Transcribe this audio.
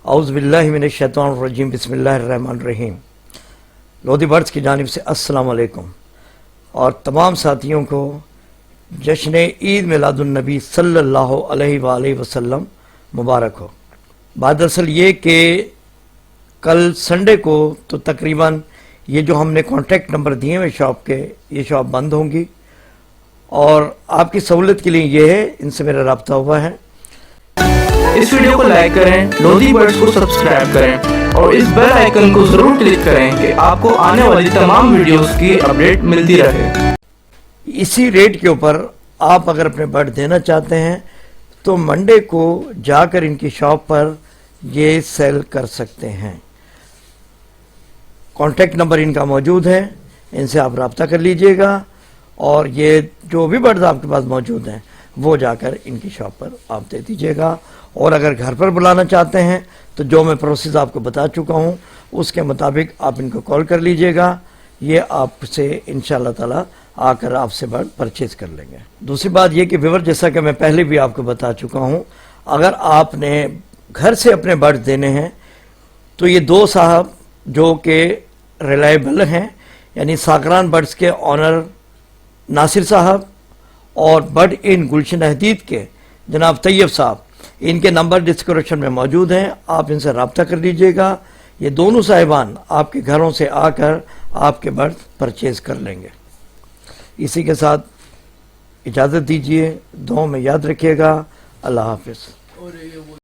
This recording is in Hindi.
औज़ुबिल्लाहि मिनश्शैतानिर्रजीम बिस्मिल्लाहिर्रहमानिर्रहीम। लोधी बर्ड्स की जानिब से अस्सलाम वालेकुम और तमाम साथियों को जश्न ईद मिलादुन्नबी सल्लल्लाहु अलैहि वसल्लम मुबारक हो। बात दरअसल ये कि कल संडे को तो तकरीबन ये जो हमने कॉन्टैक्ट नंबर दिए हुए शॉप के, ये शॉप बंद होंगी और आपकी सहूलत के लिए ये है, इनसे मेरा रब्ता हुआ है। इस वीडियो को लाइक करें, लोधी बर्ड्स को सब्सक्राइब करें और इस बेल आइकन को जरूर क्लिक करें कि आपको आने वाली तमाम वीडियोस की अपडेट मिलती रहे। इसी रेट के ऊपर आप अगर अपने बर्ड देना चाहते हैं तो मंडे को जाकर इनकी शॉप पर ये सेल कर सकते हैं। कॉन्टैक्ट नंबर इनका मौजूद है, इनसे आप रब्ता कर लीजिएगा और ये जो भी बर्ड्स आपके पास मौजूद हैं वो जाकर इनकी शॉप पर आप दे दीजिएगा। और अगर घर पर बुलाना चाहते हैं तो जो मैं प्रोसेस आपको बता चुका हूँ उसके मुताबिक आप इनको कॉल कर लीजिएगा, ये आपसे इंशाल्लाह ताला आकर आपसे बर्ड परचेज कर लेंगे। दूसरी बात ये कि व्यूअर, जैसा कि मैं पहले भी आपको बता चुका हूँ, अगर आपने घर से अपने बर्ड देने हैं तो ये दो साहब जो कि रिलायबल हैं, यानी साकरान बर्ड्स के ऑनर नासिर साहब और बर्ड इन गुलशन हदीद के जनाब तैयब साहब, इनके नंबर डिस्क्रिप्शन में मौजूद हैं, आप इनसे रब्ता कर लीजिएगा। ये दोनों साहिबान आपके घरों से आकर आपके बर्ड परचेज कर लेंगे। इसी के साथ इजाज़त दीजिए, दुआ में याद रखिएगा। अल्लाह हाफिज़।